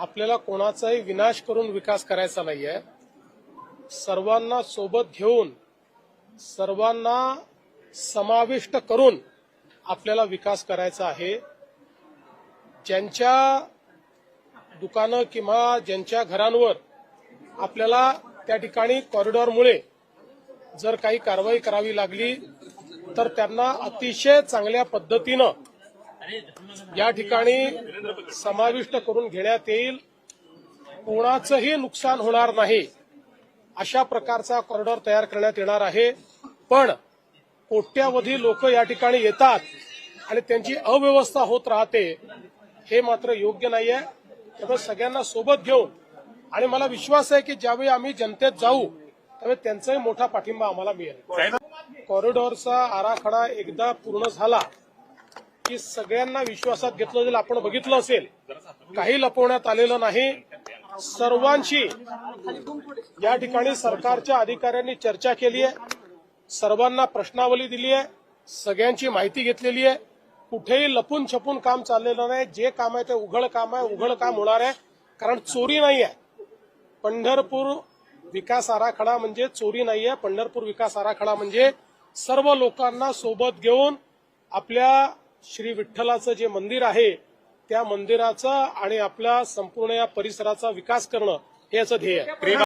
आपल्याला कोणाचाही विनाश करून विकास करायचा नाहीये. सर्वांना सोबत घेऊन, सर्वांना समाविष्ट करून आपल्याला विकास करायचा आहे. ज्यांच्या दुकानं किंवा ज्यांच्या घरांवर आपल्याला त्या ठिकाणी कॉरिडॉरमुळे जर काही कारवाई करावी लागली तर त्यांना अतिशय चांगल्या पद्धतीनं या ठिकाणी समाविष्ट करून घेण्यात येईल. कोणाचंही नुकसान होणार नाही अशा प्रकारचा कॉरिडॉर तयार करण्यात येणार आहे. पण कोट्यावधी लोक या ठिकाणी येतात आणि त्यांची अव्यवस्था होत राहते, हे मात्र योग्य नाहीये. त्यामुळे सगळ्यांना सोबत घेऊन, आणि मला विश्वास आहे की ज्यावेळी आम्ही जनतेत जाऊ त्यावेळी त्यांचाही मोठा पाठिंबा आम्हाला मिळेल. कॉरिडॉरचा आराखडा एकदा पूर्ण झाला की सगळ्यांना विश्वासात घेतलं जाईल. आपण बघितलं असेल, काही लपवण्यात आलेलं नाही. सर्वांशी या ठिकाणी सरकारच्या अधिकाऱ्यांनी चर्चा केली आहे, सर्वांना प्रश्नावली दिली आहे, सगळ्यांची माहिती घेतलेली आहे. कुठेही लपून छपून काम चाललेलं नाही. जे काम आहे ते उघड काम आहे, उघड काम होणार आहे. कारण चोरी नाही आहे. पंढरपूर विकास आराखडा म्हणजे चोरी नाही आहे. पंढरपूर विकास आराखडा म्हणजे सर्व लोकांना सोबत घेऊन आपल्या श्री विठ्ठलाचं जे मंदिर आहे त्या मंदिराचा आणि आपल्या संपूर्ण या परिसराचा विकास करणं हे याचं ध्येय आहे.